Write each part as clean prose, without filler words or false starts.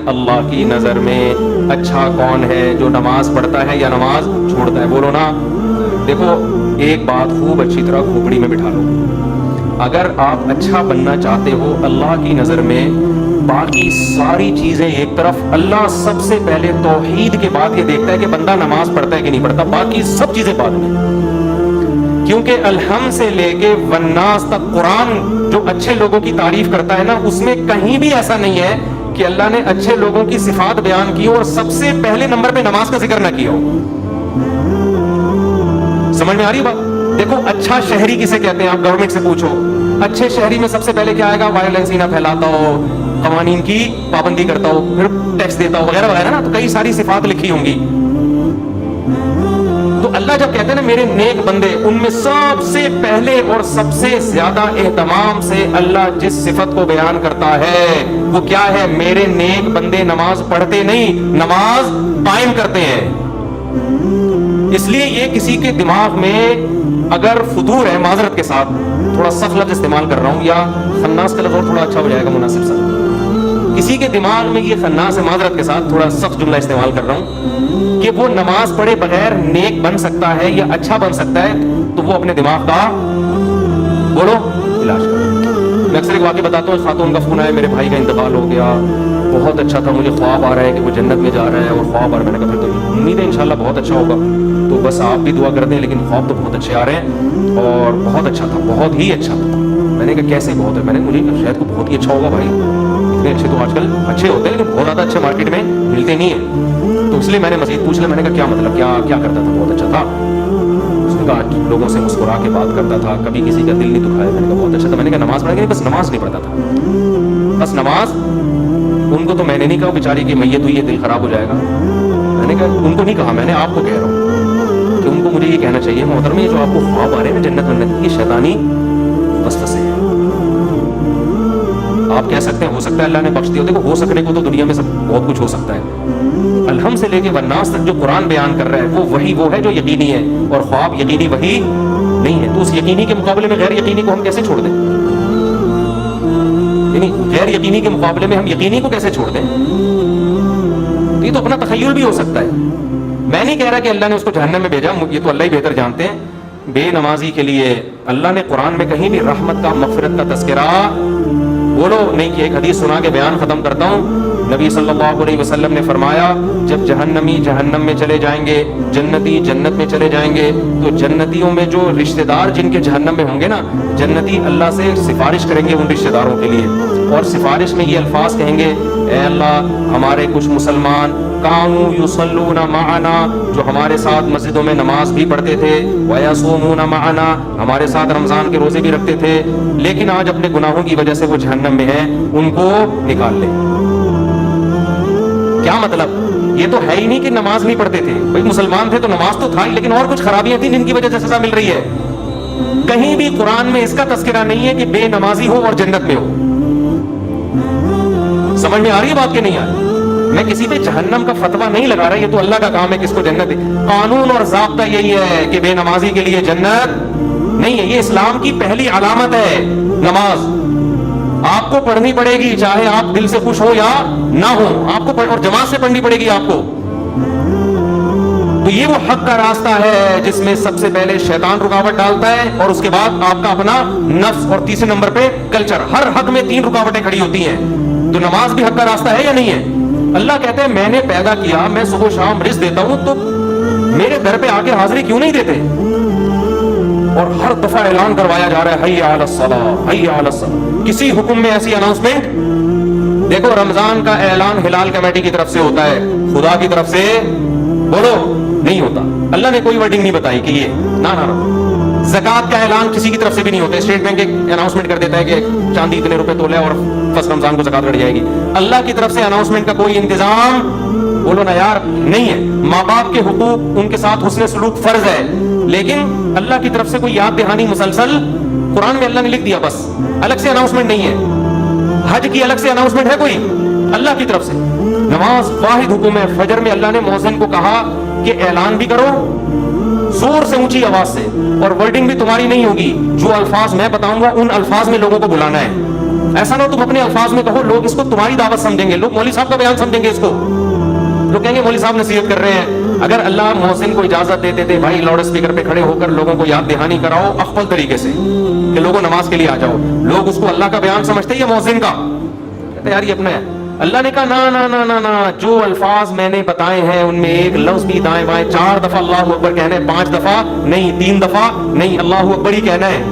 اللہ کی نظر میں اچھا کون ہے، جو نماز پڑھتا ہے یا نماز چھوڑتا ہے؟ بولو نا۔ دیکھو ایک بات خوب اچھی طرح کھوپڑی میں بٹھا لو، اگر آپ اچھا بننا چاہتے ہو اللہ کی نظر میں، باقی ساری چیزیں ایک طرف، اللہ سب سے پہلے توحید کے بعد یہ دیکھتا ہے کہ بندہ نماز پڑھتا ہے کہ نہیں پڑھتا، باقی سب چیزیں بعد میں۔ کیونکہ الحم سے لے کے والناس تک قرآن جو اچھے لوگوں کی تعریف کرتا ہے نا، اس میں کہیں بھی ایسا نہیں ہے کہ اللہ نے اچھے لوگوں کی صفات بیان کی اور سب سے پہلے نمبر پہ نماز کا ذکر نہ کیا ہو۔ سمجھ میں آ رہی بات؟ دیکھو اچھا شہری کسے کہتے ہیں؟ آپ گورنمنٹ سے پوچھو، اچھے شہری میں سب سے پہلے کیا آئے گا؟ وائلنس ہی نہ پھیلاتا ہو، قوانین کی پابندی کرتا ہو، پھر ٹیکس دیتا ہو وغیرہ وغیرہ نا، تو کئی ساری صفات لکھی ہوں گی۔ تو اللہ جب کہتے ہیں نا میرے نیک بندے، ان میں سب سے پہلے اور سب سے زیادہ اہتمام سے اللہ جس صفت کو بیان کرتا ہے وہ کیا ہے؟ میرے نیک بندے نماز پڑھتے نہیں، نماز قائم کرتے ہیں۔ اس لیے یہ کسی کے دماغ میں اگر فطور ہے، معذرت کے ساتھ تھوڑا سخت لفظ استعمال کر رہا ہوں، یا خناس کا لفظ اور تھوڑا اچھا ہو جائے گا مناسب سا، کسی کے دماغ میں یہ خناس ہے، معذرت کے ساتھ تھوڑا سخت جملہ استعمال کر رہا ہوں، کہ وہ نماز پڑھے بغیر نیک بن سکتا ہے یا اچھا بن سکتا ہے، تو وہ اپنے دماغ کا بولو علاج کرو۔ میں اکثر ایک واقعہ بتاتا ہوں، خاتون کا فون آیا، میرے بھائی کا انتقال ہو گیا، بہت اچھا تھا، مجھے خواب آ رہا ہے کہ وہ جنت میں جا رہا ہے، اور خواب آ رہا ہے، میں نے کہا پھر تو امید ہے انشاءاللہ بہت اچھا ہوگا، تو بس آپ بھی دعا کر دیں، لیکن خواب تو بہت اچھے آ رہے ہیں اور بہت اچھا تھا، بہت ہی اچھا تھا۔ میں نے کہا کیسے بہت ہے؟ میں نے مجھے شاید کو بہت ہی اچھا ہوگا بھائی، اتنے اچھے تو آج کل اچھے ہوتے ہیں لیکن بہت زیادہ اچھے مارکیٹ میں ملتے نہیں ہیں، تو اس لیے میں نے مزید پوچھ لیا، میں نے کہا کیا مطلب، کیا کرتا تھا؟ بہت اچھا تھا، اس نے کہا لوگوں سے مسکرا کے بات کرتا تھا، کبھی کسی کا دل نہیں دکھایا۔ میں نے کہا بہت اچھا تھا۔ میں نے کہا نماز پڑھا؟ بس نماز نہیں پڑھتا تھا، بس نماز۔ ان کو تو میں نے نہیں کہا بیچاری کی میت ہوئی ہے دل خراب ہو جائے گا، میں نے کہا ان کو نہیں کہا، میں نے آپ کو کہہ رہا ہوں کہ ان کو مجھے یہ کہنا چاہیے محترم، یہ جو آپ کو خواب آ رہے ہیں جنت میں، یہ شیطانی وسوسے ہیں۔ آپ کہہ سکتے ہیں ہو سکتا ہے اللہ نے بخش دیا، دیکھو ہو سکنے کو تو دنیا میں سب بہت کچھ ہو سکتا ہے، الحم سے لے کے والناس تک جو قرآن بیان کر رہا ہے وہ ہے جو یقینی ہے، اور خواب یقینی وہی نہیں ہے، تو اس یقینی کے مقابلے میں غیر یقینی کو ہم کیسے چھوڑ دیں؟ یعنی غیر یقینی کے مقابلے میں ہم یقینی کو کیسے چھوڑ دیں؟ یہ تو اپنا تخیل بھی ہو سکتا ہے۔ میں نہیں کہہ رہا کہ اللہ نے اس کو جہنم میں بھیجا، یہ تو اللہ ہی بہتر جانتے ہیں۔ بے نمازی کے لیے اللہ نے قرآن میں کہیں بھی رحمت کا، مغفرت کا تذکرہ بولو نہیں کہ ایک حدیث سنا کے بیان ختم کرتا ہوں۔ نبی صلی اللہ علیہ وسلم نے فرمایا جب جہنمی جہنم میں چلے جائیں گے، جنتی جنت میں چلے جائیں گے، تو جنتیوں میں جو رشتہ دار جن کے جہنم میں ہوں گے نا، جنتی اللہ سے سفارش کریں گے ان رشتہ داروں کے لیے، اور سفارش میں یہ الفاظ کہیں گے، اے اللہ ہمارے کچھ مسلمان کانوا یصلون معنا، جو ہمارے ساتھ مسجدوں میں نماز بھی پڑھتے تھے، ویصومون معنا، ہمارے ساتھ رمضان کے روزے بھی رکھتے تھے، لیکن آج اپنے گناہوں کی وجہ سے وہ جہنم میں ہیں، ان کو نکال لیں۔ کیا مطلب؟ یہ تو ہے ہی نہیں کہ نماز نہیں پڑھتے تھے، بھائی مسلمان تھے تو نماز تو تھا ہی، لیکن اور کچھ خرابیاں تھیں جن کی وجہ سے سزا مل رہی ہے۔ کہیں بھی قرآن میں اس کا تذکرہ نہیں ہے کہ بے نمازی ہو اور جنت میں ہو۔ سمجھ میں آ رہی ہے بات کہ نہیں آ رہی؟ میں کسی پہ جہنم کا فتویٰ نہیں لگا رہا، یہ تو اللہ کا کام ہے کس کو جنت دے۔ قانون اور ضابطہ یہی ہے کہ بے نمازی کے لیے جنت نہیں ہے، یہ اسلام کی پہلی علامت ہے نماز۔ آپ کو پڑھنی پڑے گی، چاہے آپ دل سے خوش ہو یا نہ ہو، آپ کو اور جماعت سے پڑھنی پڑے گی آپ کو۔ تو یہ وہ حق کا راستہ ہے جس میں سب سے پہلے شیطان رکاوٹ ڈالتا ہے، اور اس کے بعد آپ کا اپنا نفس، اور تیسرے نمبر پہ کلچر۔ ہر حق میں 3 رکاوٹیں کھڑی ہوتی ہیں، تو نماز بھی حق کا راستہ ہے یا نہیں ہے؟ اللہ کہتے ہیں میں نے پیدا کیا، میں صبح شام رزق دیتا ہوں، تو میرے گھر پہ آ کے حاضری کیوں نہیں دیتے؟ اور ہر دفعہ اعلان کروایا جا رہا ہے حی علی الصلاۃ، حی علی الصلاۃ۔ کسی حکم میں ایسی اناؤنسمنٹ دیکھو، رمضان کا اعلان ہلال کمیٹی کی طرف سے ہوتا ہے، خدا کی طرف سے بولو نہیں ہوتا۔ اللہ نے کوئی ورڈنگ نہیں بتائی کہ یہ نہ۔ زکوٰۃ کا اعلان کسی کی طرف سے بھی نہیں ہوتا، اسٹیٹ بینک ایک اناؤنسمنٹ کر دیتا ہے کہ چاندی اتنے روپے تولے اور فرسٹ رمضان کو زکوٰۃ لڑ جائے گی۔ اللہ کی طرف سے اناؤنسمنٹ کا کوئی انتظام بولو نا یار نہیں ہے۔ ماں باپ کے حقوق، ان کے ساتھ حسن سلوک فرض ہے، لیکن اللہ کی طرف سے کوئی یاد دہانی مسلسل قرآن میں اللہ نے لکھ دیا، بس الگ سے اناؤنسمنٹ نہیں ہے۔ حج کی الگ سے اناؤنسمنٹ ہے کوئی؟ اللہ کی طرف سے۔ نماز واحد حکم ہے۔ فجر میں اللہ نے مؤذن کو کہا کہ اعلان بھی کرو زور سے، اونچی آواز سے، اور ورڈنگ بھی تمہاری نہیں ہوگی، جو الفاظ میں بتاؤں گا ان الفاظ میں لوگوں کو بلانا ہے۔ ایسا نہ تم اپنے الفاظ میں کہو لوگ اس کو تمہاری دعوت سمجھیں گے, لوگ مولوی صاحب کا بیان سمجھیں گے اس کو, لوگ کہیں گے مولوی صاحب نصیحت کر رہے ہیں. اگر اللہ مؤذن کو اجازت دیتے تھے بھائی لاؤڈ اسپیکر پہ کھڑے ہو کر لوگوں کو یاد دہانی کراؤ افضل طریقے سے کہ لوگوں نماز کے لیے آ جاؤ, لوگ اس کو اللہ کا بیان سمجھتے یا مؤذن کا, کہتے یار یہ اپنا ہے. اللہ نے کہا نا نا نا نا نا, جو الفاظ میں نے بتائے ہیں ان میں ایک لفظ بھی دائیں بائیں 4 دفعہ اللہ اکبر کہنا ہے, 5 دفعہ نہیں, 3 دفعہ نہیں, اللہ اکبر ہی کہنا ہے,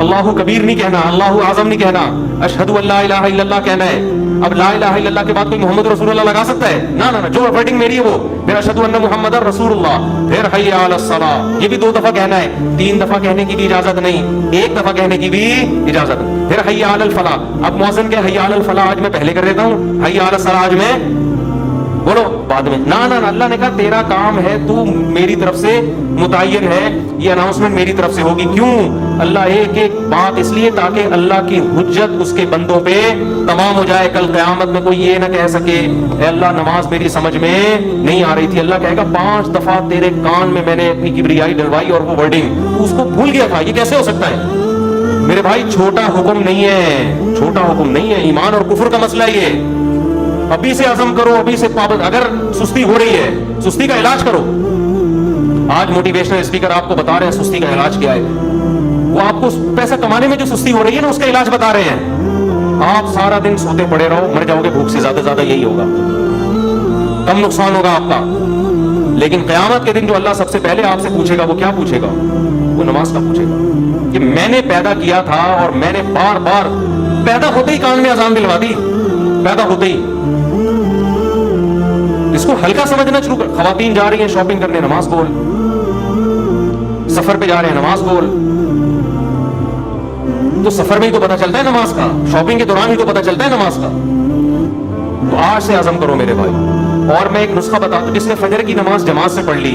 اللہ کبیر نہیں کہنا, اللہ اعظم نہیں کہنا, اشہد ان لا الہ الا اللہ کہنا ہے. اب لا الہ الا اللہ کے بعد کوئی محمد رسول اللہ لگا سکتا ہے؟ نا نا نا, جو ورڈنگ میری ہے وہ, پھر اشہد ان محمد رسول اللہ, پھر حی علی الصلاۃ, یہ بھی 2 دفعہ کہنا ہے, 3 دفعہ کہنے کی بھی اجازت نہیں, 1 دفعہ کہنے کی بھی اجازت, پھر حی علی الفلاح. اب مؤذن کہ حی علی الفلاح آج میں پہلے کر دیتا ہوں, حی علی الصلاۃ آج میں بولو بعد میں. نا نا نا, اللہ نے کہا تیرا کام ہے, تو میری طرف سے متعین ہے, یہ اناؤنسمنٹ میری طرف سے ہوگی. کیوں؟ اللہ ایک ایک بات اس لیے تاکہ اللہ کی حجت اس کے بندوں پہ تمام ہو جائے. کل قیامت میں کوئی یہ نہ کہہ سکے اے اللہ نماز میری سمجھ میں نہیں آ رہی تھی, اللہ کہے گا 5 دفعہ تیرے کان میں میں نے اپنی کبریائی ڈلوائی اور وہ ورڈنگ تو اس کو بھول گیا تھا. یہ کیسے ہو سکتا ہے میرے بھائی؟ چھوٹا حکم نہیں ہے, چھوٹا حکم نہیں ہے, ایمان اور کفر کا مسئلہ یہ. ابھی سے عزم کرو, ابھی سے پابند. اگر سستی ہو رہی ہے سستی کا علاج کرو. آج موٹیویشنل اسپیکر آپ کو بتا رہے ہیں سستی کا علاج کیا ہے. وہ آپ کو پیسہ کمانے میں جو سستی ہو رہی ہے نا اس کا علاج بتا رہے ہیں. آپ سارا دن سوتے پڑے رہو, مر جاؤ گے بھوک سے, زیادہ زیادہ یہی ہوگا, کم نقصان ہوگا آپ کا. لیکن قیامت کے دن جو اللہ سب سے پہلے آپ سے پوچھے گا وہ کیا پوچھے گا؟ وہ نماز کا پوچھے گا کہ میں نے پیدا کیا تھا اور میں نے بار بار پیدا ہوتے ہی کان میں اذان دلوا دی, پیدا ہوتے ہی. اس کو ہلکا سمجھنا شروع کر. خواتین جا رہی ہیں شاپنگ کرنے, نماز بول. سفر پہ جا رہے ہیں, نماز بول. تو سفر میں ہی تو پتہ چلتا ہے نماز کا, شاپنگ کے دوران ہی تو پتہ چلتا ہے نماز کا. تو آج سے عزم کرو میرے بھائی. اور میں ایک نسخہ بتاتا ہوں, جس نے فجر کی نماز جماعت سے پڑھ لی,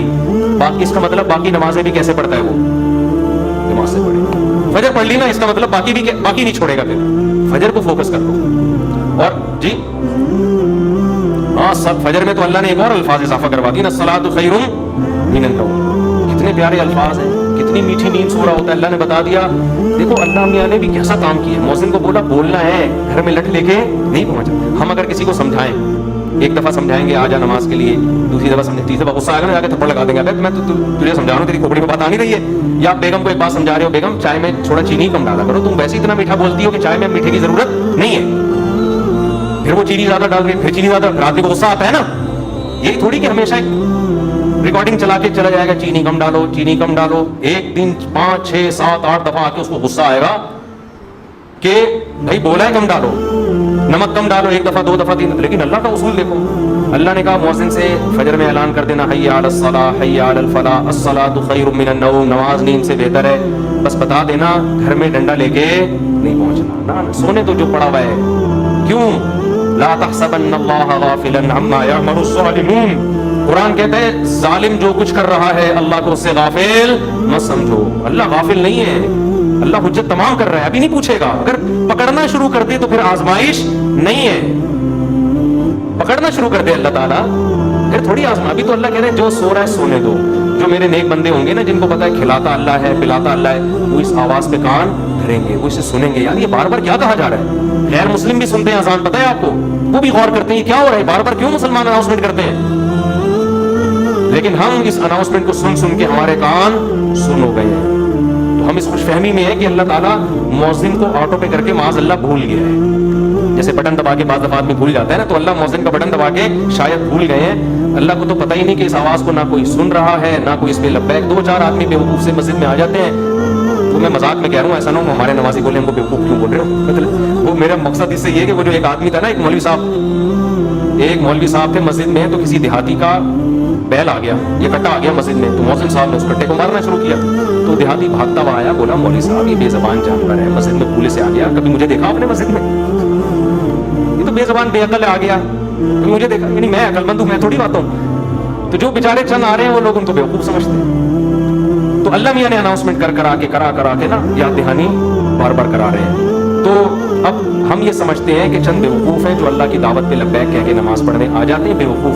اس کا مطلب باقی نمازیں بھی کیسے پڑھتا ہے وہ؟ جماعت سے پڑھے. فجر پڑھ لی نا, اس کا مطلب باقی نہیں چھوڑے گا. پھر فجر کو فوکس کر دو. اور جی ہاں, سب فجر میں تو اللہ نے ایک اور الفاظ اضافہ کروا دی نا, الصلاۃ خیر من النوم. کتنے پیارے الفاظ ہیں, کتنی میٹھی نیند سو رہا ہوتا ہے. اللہ نے بتا دیا. دیکھو اللہ میاں نے بھی کیسا کام کیا. مؤذن کو بولا بولنا ہے, گھر میں لٹ لے کے نہیں پہنچا. ہم اگر کسی کو سمجھائیں, ایک دفعہ سمجھائیں گے آ جا نماز کے لیے, دوسری دفعہ سمجھیں, تیسری دفعہ غصہ آئے گا نا, جا کے تھپڑ لگا دیں گے. میں تو تجھے سمجھا رہا ہوں, تیری کھوپڑی میں بات آ نہیں رہی ہے. یا بیگم کو ایک بات سمجھا رہے ہو, بیگم چائے میں تھوڑا چینی کم ڈالا کرو, تم ویسے اتنا میٹھا بولتی ہو کہ چائے میں میٹھے کی ضرورت نہیں ہے. پھر وہ چینی زیادہ ڈال رہی, پھر چینی زیادہ, رات کو غصہ آتا ہے نا. یہی تھوڑی کہ ہمیشہ ریکارڈنگ چلا کے چلا جائے گا چینی کم ڈالو, چینی کم ڈالو. ایک دن 5 6 7 8 دفعہ آ کے اس کو غصہ آئے گا کہ بھائی بولا ہے کم ڈالو, نمک کم ڈالو, 1 دفعہ 2 دفعہ 3. لیکن اللہ کا اصول دیکھو. اللہ نے کہا مؤذن سے فجر میں اعلان کر دینا حی علی الصلاۃ حی علی الفلاح الصلاۃ خیر من النوم, نماز نیند سے بہتر ہے. بس بتا دینا, گھر میں ڈنڈا لے کے نہیں پہنچنا. نہ سونے تو جو پڑا ہوا ہے. کیوں؟ لا تحسبن اللہ غافلا عما یعمل الظالمون. قرآن کہتا ہے ظالم جو کچھ کر رہا ہے اللہ کو اس سے غافل مت سمجھو. اللہ غافل نہیں ہے, اللہ حجت تمام کر رہا ہے, ابھی نہیں پوچھے گا. اگر پکڑنا شروع کر دے تو پھر آزمائش نہیں ہے. پکڑنا شروع کر دے اللہ تعالیٰ پھر تھوڑی آزما. ابھی تو اللہ کہہ رہے ہیں جو سو رہا ہے سونے دو. جو میرے نیک بندے ہوں گے نا, جن کو پتا ہے کھلاتا اللہ ہے پلاتا اللہ ہے, وہ اس آواز پہ کان دھریں گے, وہ اسے سنیں گے. یار یہ بار بار کیا کہا جا رہا ہے؟ غیر مسلم بھی سنتے ہیں اذان, پتہ ہے آپ کو, وہ بھی غور کرتے ہیں کیا ہو رہا ہے, بار بار کیوں مسلمان اناؤنسمنٹ کرتے ہیں. لیکن ہم اس اناؤنسمنٹ کو سن سن کے ہمارے کان سن ہو گئے ہیں. تو ہم اس خوش فہمی میں ہے کہ اللہ تعالیٰ مؤذن کو آٹو پہ کر کے معاذ اللہ بھول گیا ہے. جیسے بٹن دبا کے بعض دفعات میں بھول جاتا ہے نا, تو اللہ مؤذن کا بٹن دبا کے شاید بھول گئے ہیں. اللہ کو تو پتہ ہی نہیں کہ اس آواز کو نہ کوئی سن رہا ہے نہ کوئی اس پہ لبیک. 2-4 آدمی بیوقوف سے مسجد میں آ جاتے ہیں. تو میں مذاق میں کہہ رہا ہوں, ایسا نہ ہو ہمارے نمازی بولے ہم کو بیوقوف کیوں بول رہے ہو. مطلب وہ میرا مقصد اس سے یہ کہ وہ جو ایک آدمی تھا نا, ایک مولوی صاحب تھے مسجد میں, تو کسی دیہاتی کا بیل آ گیا, یہ کٹا آ گیا مسجد میں. تو مؤذن صاحب نے اس کٹے کو مارنا شروع کیا. تو دیہاتی بھاگتا ہوا آیا, بولا مولوی صاحب یہ بے زبان جانور ہے, مسجد میں پھولے سے آ گیا, کبھی مجھے دیکھا آپ نے مسجد میں؟ یہ تو بے زبان بے عقل آ گیا, مجھے دیکھا, یعنی میں عقل مند ہوں, میں تھوڑی بات ہوں. تو جو بیچارے چند آ رہے ہیں وہ لوگ ان کو بیوقوف سمجھتے ہیں. تو اللہ میاں نے اناؤنسمنٹ کرا کے نا یاد دہانی بار بار کرا رہے ہیں. تو اب ہم یہ سمجھتے ہیں کہ چند بیوقوف ہیں جو اللہ کی دعوت پہ لبیک کہہ کے نماز پڑھنے آ جاتے ہیں. بیوقوف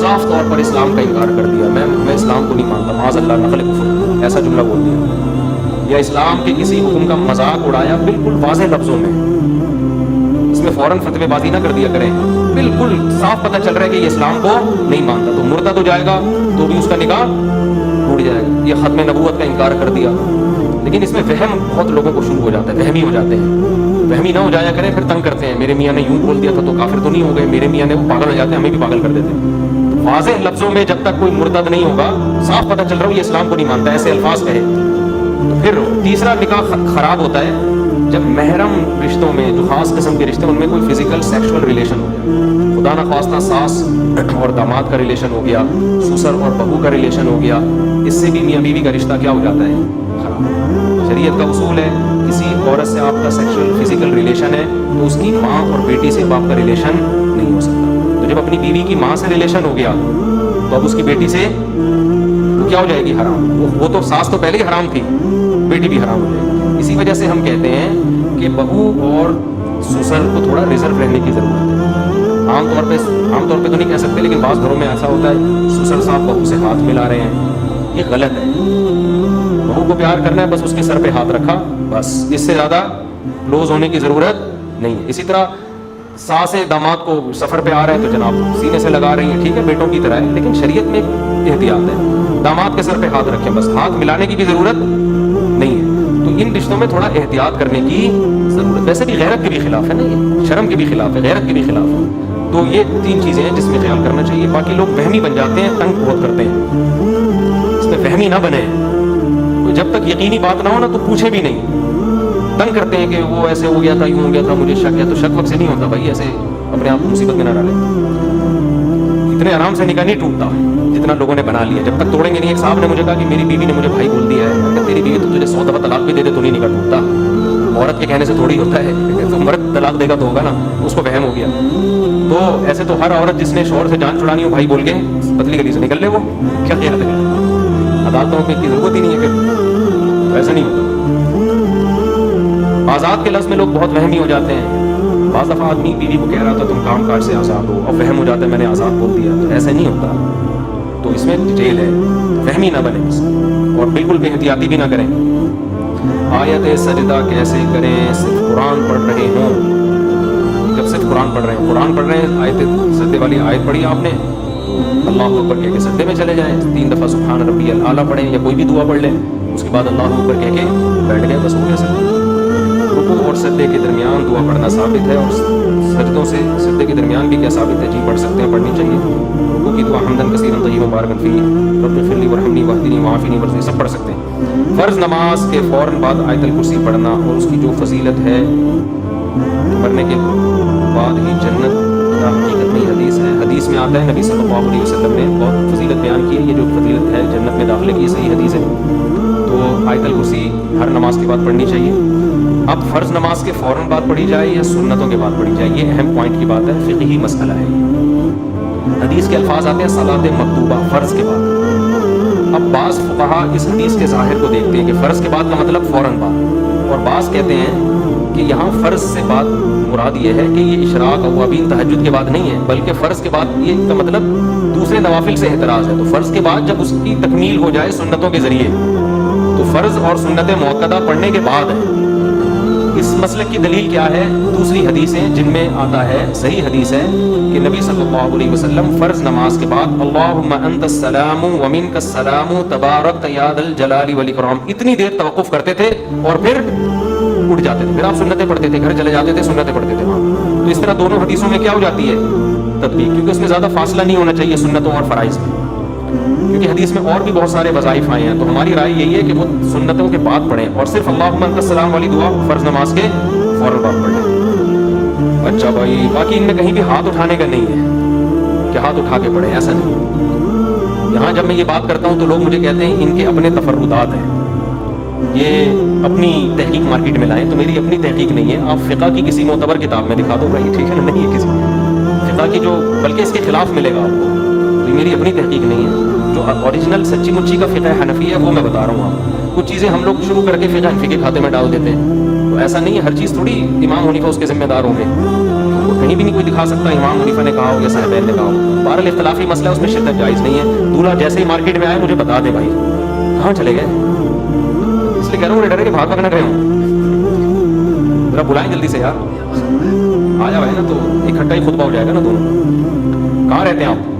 صاف طور پر اسلام کا انکار کر دیا، میں اسلام کو نہیں مانتا، معاذ اللہ نقل کفر، ایسا جملہ بول دیا، یا اسلام کے کسی حکم کا مذاق اڑایا بالکل واضح لفظوں میں، اس میں فوراً فتوی بازی نہ کر دیا کریں، بالکل صاف پتہ چل رہا ہے کہ یہ اسلام کو نہیں مانتا، تو مرتد ہو جائے گا، تو بھی اس کا نکاح ٹوٹ جائے گا، یہ ختم نبوت کا انکار کر دیا۔ لیکن اس میں وہم بہت لوگوں کو شروع ہو جاتا ہے، وہمی ہو جاتے ہیں، وہمی نہ ہو جایا کریں، پھر تنگ کرتے ہیں، میرے میاں نے یوں بول دیا تھا تو کافر تو نہیں ہو گئے، میرے میاں نے وہ پاگل ہو جاتے ہیں، ہمیں بھی پاگل کر دیتے ہیں۔ واضح لفظوں میں جب تک کوئی مرتد نہیں ہوگا، صاف پتہ چل رہا ہو یہ اسلام کو نہیں مانتا، ایسے الفاظ کہے تو پھر تیسرا نکاح خراب ہوتا ہے جب محرم رشتوں میں جو خاص قسم کے رشتے ہیں ان میں کوئی فزیکل سیکشول ریلیشن ہو گیا، خدا نہ خواستہ ساس اور داماد کا ریلیشن ہو گیا، سسر اور بہو کا ریلیشن ہو گیا، اس سے بھی میاں بیوی کا رشتہ کیا ہو جاتا ہے؟ خراب۔ شریعت کا اصول ہے کسی عورت سے آپ کا سیکشول فزیکل ریلیشن ہے تو اس کی ماں اور بیٹی سے باپ کا ریلیشن نہیں ہو سکتا، تو جب اپنی بیوی کی ماں سے ریلیشن ہو گیا تو اب اس کی بیٹی سے کیا ہو جائے گی؟ حرام۔ وہ تو ساس تو پہلے ہی حرام تھی، بیٹی بھی حرام ہو جائے گی۔ اسی وجہ سے ہم کہتے ہیں کہ بہو اور سسر کو تھوڑا ریزرو رہنے کی ضرورت ہے۔ عام طور پہ تو نہیں کہہ سکتے، لیکن بعض گھروں میں ایسا ہوتا ہے سسر صاحب بہو سے ہاتھ ملا رہے ہیں، یہ غلط ہے۔ بہو کو پیار کرنا ہے، بس اس کے سر پہ ہاتھ رکھا، بس اس سے زیادہ کلوز ہونے کی ضرورت نہیں ہے۔ اسی طرح ساس داماد کو سفر پہ آ رہے ہیں تو جناب سینے سے لگا رہی ہیں، ٹھیک ہے بیٹوں کی طرح ہے، لیکن شریعت میں احتیاط ہے، داماد کے سر پہ ہاتھ رکھیں، بس ہاتھ ملانے کی بھی ضرورت نہیں ہے۔ تو ان رشتوں میں تھوڑا احتیاط کرنے کی ضرورت، ویسے بھی غیرت کے بھی خلاف ہے نا، یہ شرم کے بھی خلاف ہے، غیرت کے بھی خلاف ہے۔ تو یہ تین چیزیں ہیں جس میں خیال کرنا چاہیے۔ باقی لوگ وہمی بن جاتے ہیں، تنگ بہت کرتے ہیں، اس میں وہمی نہ بنے، جب تک یقینی بات نہ ہو نا تو پوچھے بھی نہیں، تنگ کرتے ہیں کہ وہ ایسے ہو گیا تھا، یوں ہو گیا تھا، مجھے شک ہے، تو شک وقت سے نہیں ہوتا بھائی، ایسے اپنے آپ کو مصیبت میں نہ ڈالیں۔ اتنے آرام سے نکاح نہیں ٹوٹتا جتنا لوگوں نے بنا لیا، جب تک توڑیں گے نہیں۔ ایک صاحب نے مجھے کہا کہ میری بیوی نے مجھے بھائی بول دیا ہے، کہ تیری بیوی تو تجھے 100 دفعہ طلاق بھی دے دے تو نہیں نکاح ٹوٹتا، عورت کے کہنے سے تھوڑی ہوتا ہے، تو مرد طلاق دے گا تو ہوگا نا، اس کو وہم ہو گیا۔ تو ایسے تو ہر عورت جس نے شوہر سے جان چھڑانی ہو بھائی بول کے پتلی گلی سے نکل لے، وہ کیا خیال ہے، عدالتوں کی ضرورت ہی نہیں ہے، پھر ایسا نہیں ہوتا۔ آزاد کے لفظ میں لوگ بہت وہمی ہو جاتے ہیں، بعض دفعہ آدمی بیوی کو کہہ رہا تھا تم کام کاج سے آزاد ہو، اب وہم ہو جاتا ہے میں نے آزاد بول دیا، تو ایسا نہیں ہوتا، تو اس میں ڈیٹیل ہے، وہمی نہ بنے بس، اور بالکل بے احتیاطی بھی نہ کریں۔ آیت سجدہ کیسے کریں؟ صرف قرآن پڑھ رہے ہوں، جب صرف قرآن پڑھ رہے ہیں، آیت سجدے والی آیت پڑھی آپ نے تو اللہ اکبر کہہ کے سجدے میں چلے جائیں، 3 دفعہ سبحان ربی الاعلیٰ پڑھیں یا کوئی بھی دعا پڑھ لیں، اس کے بعد اللہ اکبر کہہ کے بیٹھ گئے، بس ہو گیا سجدہ۔ رکوع اور سجدے کے درمیان دعا پڑھنا ثابت ہے، اور سجدوں سے سجدے کے درمیان بھی کیا ثابت ہے؟ جی پڑھ سکتے ہیں، پڑھنی چاہیے۔ رکوع کی دعا حمدن کثیرا طیبا مبارکا فیہ رب اغفر لی وارحمنی واہدنی وعافنی ورزقنی، سب پڑھ سکتے ہیں۔ فرض نماز کے فوراً بعد آیت الکرسی پڑھنا اور اس کی جو فضیلت ہے، مرنے کے بعد ہی جنت کا حقیقت نہیں حدیث ہے، حدیث میں آتا ہے نبی صلی اللہ علیہ وسلم نے بہت فضیلت بیان کی ہے، یہ جو فضیلت ہے جنت میں داخلے کی، یہ صحیح حدیث ہے۔ تو آیت الکرسی ہر نماز کے بعد پڑھنی چاہیے۔ اب فرض نماز کے فوراً بعد پڑھی جائے یا سنتوں کے بعد پڑھی جائے، یہ اہم پوائنٹ کی بات ہے، فقہی مسئلہ ہے۔ حدیث کے الفاظ آتے ہیں صلاۃ مکتوبہ، فرض کے بعد۔ اب بعض فقہا اس حدیث کے ظاہر کو دیکھتے ہیں کہ فرض کے بعد کا مطلب فوراً بعد، اور بعض کہتے ہیں کہ یہاں فرض سے بعد مراد یہ ہے کہ یہ اشراق اوابین تہجد کے بعد نہیں ہے، بلکہ فرض کے بعد یہ کا مطلب دوسرے نوافل سے احتراز ہے، تو فرض کے بعد جب اس کی تکمیل ہو جائے سنتوں کے ذریعے تو فرض اور سنت مؤکدہ پڑھنے کے بعد ہے۔ اس مسلک کی دلیل کیا ہے؟ دوسری حدیثیں جن میں آتا ہے، صحیح حدیث ہے کہ نبی صلی اللہ علیہ وسلم فرض نماز کے بعد اللہم انت السلام ومنک السلام تبارکت یا ذا الجلال والاکرام اتنی دیر توقف کرتے تھے اور پھر اٹھ جاتے تھے، پھر آپ سنتیں پڑھتے تھے، گھر چلے جاتے تھے، سنتیں پڑھتے تھے وہاں۔ تو اس طرح دونوں حدیثوں میں کیا ہو جاتی ہے؟ تطبیق، کیونکہ اس میں زیادہ فاصلہ نہیں ہونا چاہیے سنتوں اور فرائض میں، کیونکہ حدیث میں اور بھی بہت سارے وظائف آئے ہیں، تو ہماری رائے یہی ہے کہ وہ سنتوں کے بعد پڑھیں اور صرف اللہم انت السلام والی دعا فرض نماز کے فوراً بعد پڑھ لیں۔ اچھا بھائی، باقی ان میں کہیں بھی ہاتھ اٹھانے کا نہیں ہے کہ ہاتھ اٹھا کے پڑھیں، ایسا نہیں۔ یہاں جب میں یہ بات کرتا ہوں تو لوگ مجھے کہتے ہیں ان کے اپنے تفردات ہیں، یہ اپنی تحقیق مارکیٹ میں لائیں، تو میری اپنی تحقیق نہیں ہے، آپ فقہ کی کسی معتبر کتاب میں دکھا دو بھائی، ٹھیک ہے نا، نہیں ہے کسی فقہ کی جو، بلکہ اس کے خلاف ملے گا آپ کو، تو میری اپنی تحقیق نہیں ہے، جو اوریجنل سچی مچی کا فقہ حنفی ہے وہ میں بتا رہا ہوں آپ کو۔ کچھ چیزیں ہم لوگ شروع کر کے فقہ حنفی کے کھاتے میں ڈال دیتے ہیں، تو ایسا نہیں ہے، ہر چیز تھوڑی امام حنیفہ اس کے ذمہ دار ہوں گے، کہیں بھی نہیں کوئی دکھا سکتا امام حنیفہ نے کہا ہو یا صاحبین نے کہا ہو. بہرحال اختلافی مسئلہ ہے, اس میں شدت جائز نہیں ہے. دولہا جیسے ہی مارکیٹ میں آئے مجھے بتا دے بھائی کہاں چلے گئے, اس لیے کہہ رہا ہوں ڈر ہے کہ بھاگ بھاگ نہ گئے ہوں. ذرا بلائیں جلدی سے یار, آیا ہے نا تو اکٹھا ہی خطبہ ہو جائے گا نا دونوں. کہاں رہتے ہیں آپ؟